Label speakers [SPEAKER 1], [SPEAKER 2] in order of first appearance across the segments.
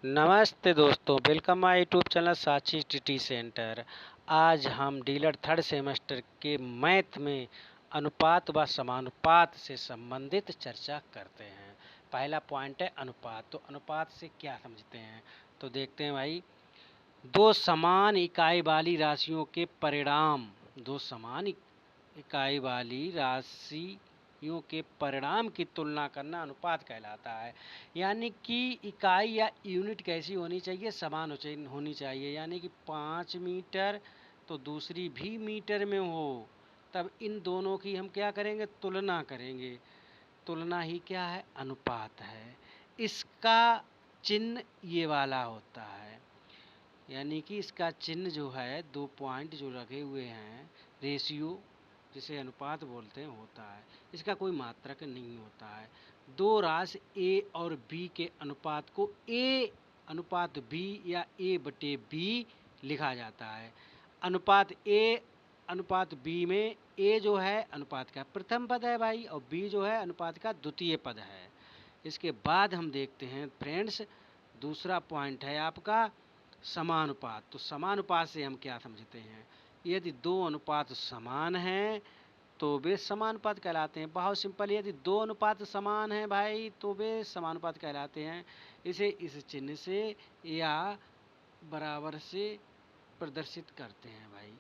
[SPEAKER 1] नमस्ते दोस्तों, welcome my YouTube channel साची टीटी सेंटर। आज हम डीलर थर्ड सेमेस्टर के मैथ में अनुपात व समानुपात से संबंधित चर्चा करते हैं। पहला पॉइंट है अनुपात। तो अनुपात से क्या समझते हैं, तो देखते हैं भाई। दो समान इकाई वाली राशियों के परिणाम, दो समान इकाई वाली राशियों के परिणाम की तुलना करना अनुपात कहलाता है। यानी कि इकाई या यूनिट कैसी होनी चाहिए, समान होनी चाहिए। यानी कि 5 मीटर तो दूसरी भी मीटर में हो, तब इन दोनों की हम क्या करेंगे, तुलना करेंगे। तुलना ही क्या है, अनुपात है। इसका चिन्ह ये वाला होता है, यानी कि इसका चिन्ह जो है, 2 पॉइंट जो रखे हुए हैं, रेशियो जिसे अनुपात बोलते हैं, होता है। इसका कोई मात्रक नहीं होता है। दो राशि ए और बी के अनुपात को ए अनुपात बी या ए बटे बी लिखा जाता है। अनुपात ए अनुपात बी में ए जो है अनुपात का प्रथम पद है भाई, और बी जो है अनुपात का द्वितीय पद है। इसके बाद हम देखते हैं फ्रेंड्स, दूसरा पॉइंट है आपका समानुपात। तो समानुपात से हम क्या समझते हैं, यदि दो अनुपात समान हैं तो वे समानुपात कहलाते हैं। बहुत सिंपल, यदि दो अनुपात समान हैं भाई तो वे समानुपात कहलाते हैं। इसे इस चिन्ह से या बराबर से प्रदर्शित करते हैं भाई।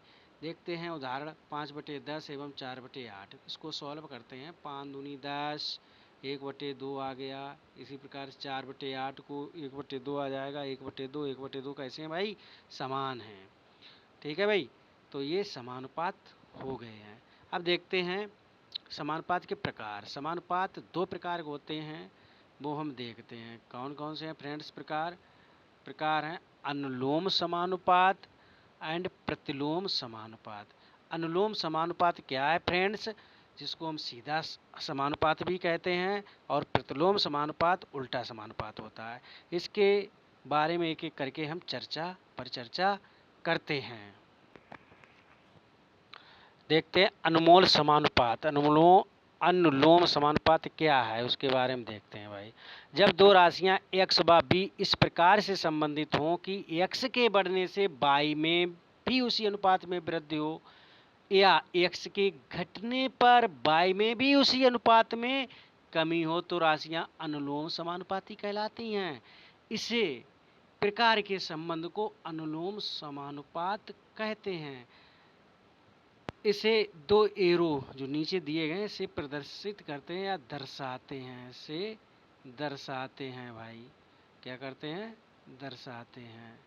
[SPEAKER 1] देखते हैं उदाहरण 5/10 एवं 4/8। इसको सॉल्व करते हैं। 5 दूनी 10, 1/2 आ गया। इसी प्रकार 4/8 को 1/2 आ जाएगा। 1/2 1/2 कैसे हैं भाई, समान हैं। ठीक है भाई, तो ये समानुपात हो गए हैं। अब देखते हैं समानुपात के प्रकार। समानुपात 2 प्रकार के होते हैं, वो हम देखते हैं। कौन कौन से हैं फ्रेंड्स प्रकार। प्रकार हैं अनुलोम समानुपात एंड प्रतिलोम समानुपात। अनुलोम समानुपात क्या है फ्रेंड्स, जिसको हम सीधा समानुपात भी कहते हैं, और प्रतिलोम समानुपात उल्टा समानुपात होता है। इसके बारे में एक एक करके हम चर्चा करते हैं। देखते हैं अनुलोम समानुपात। अनुलोम समानुपात क्या है उसके बारे में देखते हैं भाई। जब दो राशियां x व b इस प्रकार से संबंधित हों कि x के बढ़ने से y में भी उसी अनुपात में वृद्धि हो, या x के घटने पर y में भी उसी अनुपात में कमी हो, तो राशियां अनुलोम समानुपाती कहलाती हैं। इसे प्रकार के संबंध को अनुलोम समानुपात कहते हैं। इसे दो एरो जो नीचे दिए गए इसे प्रदर्शित करते हैं या दर्शाते हैं। इसे दर्शाते हैं भाई, क्या करते हैं, दर्शाते हैं।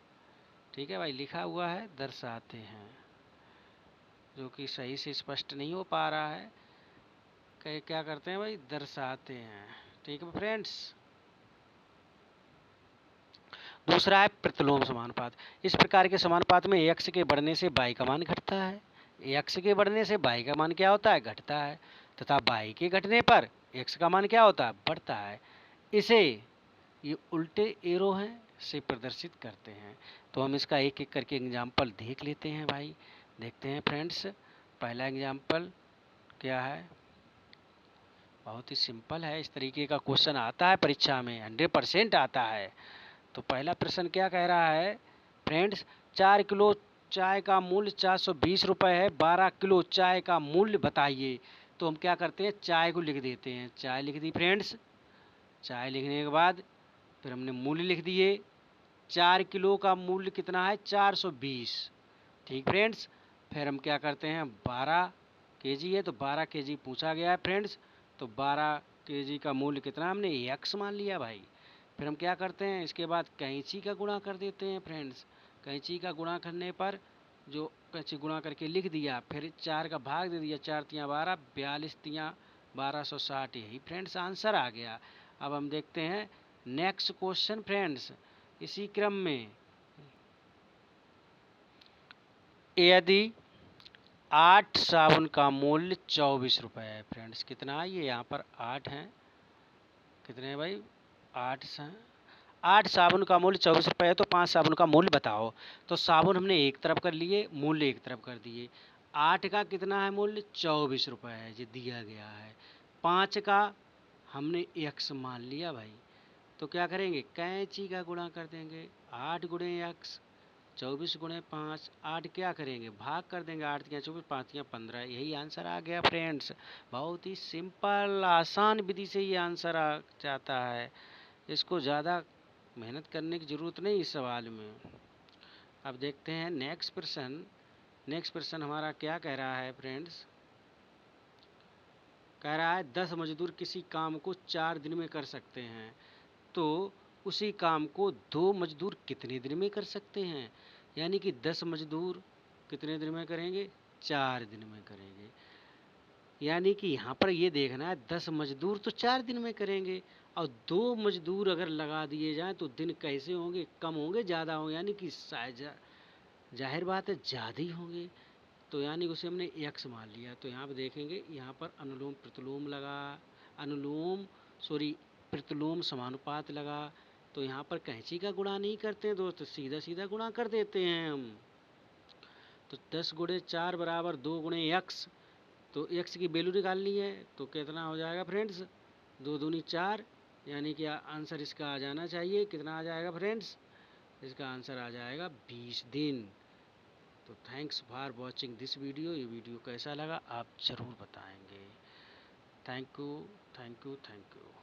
[SPEAKER 1] ठीक है भाई, लिखा हुआ है दर्शाते हैं, जो कि सही से स्पष्ट नहीं हो पा रहा है। क्या करते हैं भाई, दर्शाते हैं। ठीक है फ्रेंड्स। दूसरा है प्रतिलोम समानुपात। इस प्रकार के समानुपात में x के बढ़ने से y का मान घटता है। x के बढ़ने से y का मान क्या होता है, घटता है, तथा y के घटने पर x का मान क्या होता है, बढ़ता है। इसे ये उल्टे एरो हैं से प्रदर्शित करते हैं। तो हम इसका एक एक करके एग्जाम्पल देख लेते हैं भाई। देखते हैं फ्रेंड्स, पहला एग्जाम्पल क्या है, बहुत ही सिंपल है। इस तरीके का क्वेश्चन आता है परीक्षा में, 100% आता है। तो पहला प्रश्न क्या कह रहा है फ्रेंड्स, 4 किलो चाय का मूल्य 420 रुपये है, 12 किलो चाय का मूल्य बताइए। तो हम क्या करते हैं, चाय को लिख देते हैं। चाय लिख दी फ्रेंड्स। चाय लिखने के बाद फिर हमने मूल्य लिख दिए। 4 किलो का मूल्य कितना है, 420। ठीक फ्रेंड्स। फिर हम क्या करते हैं, 12 केजी है तो 12 केजी पूछा गया है फ्रेंड्स, तो 12 केजी का मूल्य कितना, हमने x मान लिया भाई। फिर हम क्या करते हैं, इसके बाद कैंची का गुणा कर देते हैं फ्रेंड्स। कैंची का गुणा करने पर जो कैंची गुणा करके लिख दिया, फिर 4 का भाग दे दिया, 4 तियाँ 12, 42 तियाँ 1260। यही फ्रेंड्स आंसर आ गया। अब हम देखते हैं नेक्स्ट क्वेश्चन फ्रेंड्स। इसी क्रम में यदि 8 साबुन का मूल्य 24 रुपये है फ्रेंड्स, कितना है ये, यहाँ पर 8 हैं, कितने हैं भाई, 8 साबुन का मूल्य 24 रुपये है, तो 5 साबुन का मूल्य बताओ। तो साबुन हमने एक तरफ कर लिए, मूल्य एक तरफ कर दिए। 8 का कितना है मूल्य, 24 रुपये है, ये दिया गया है। 5 का हमने x मान लिया भाई, तो क्या करेंगे, कैंची का गुणा कर देंगे। 8 गुणे x, 24 गुणे 5, 8 क्या करेंगे, भाग कर देंगे। 8 तिया 24, 5 तिया 15, यही आंसर आ गया फ्रेंड्स। बहुत ही सिंपल आसान विधि से ये आंसर आ जाता है, इसको ज़्यादा मेहनत करने की ज़रूरत नहीं इस सवाल में। अब देखते हैं नेक्स्ट प्रश्न। नेक्स्ट प्रश्न हमारा क्या कह रहा है फ्रेंड्स, कह रहा है 10 मजदूर किसी काम को 4 दिन में कर सकते हैं, तो उसी काम को 2 मजदूर कितने दिन में कर सकते हैं। यानी कि 10 मजदूर कितने दिन में करेंगे, 4 दिन में करेंगे। यानी कि यहाँ पर ये देखना है 10 मजदूर तो 4 दिन में करेंगे, और 2 मजदूर अगर लगा दिए जाएं तो दिन कैसे होंगे, कम होंगे ज़्यादा होंगे, यानी कि जाहिर बात है ज़्यादा ही होंगे। तो यानी उसे हमने x मान लिया। तो यहाँ पर देखेंगे, यहाँ पर अनुलोम प्रतिलोम लगा, अनुलोम सॉरी प्रतिलोम समानुपात लगा। तो यहाँ पर कैंची का गुणा नहीं करते हैं दोस्त, सीधा सीधा गुणा कर देते हैं हम। तो 10 गुणे 4 बराबर 2 गुणे x, तो x की वैल्यू निकालनी है। तो कितना हो जाएगा फ्रेंड्स, 2 दूनी 4, यानी कि आंसर इसका आ जाना चाहिए, कितना आ जाएगा फ्रेंड्स, इसका आंसर आ जाएगा 20 दिन। तो thanks for watching this video. ये वीडियो कैसा लगा आप ज़रूर बताएंगे। Thank you, thank you, thank you.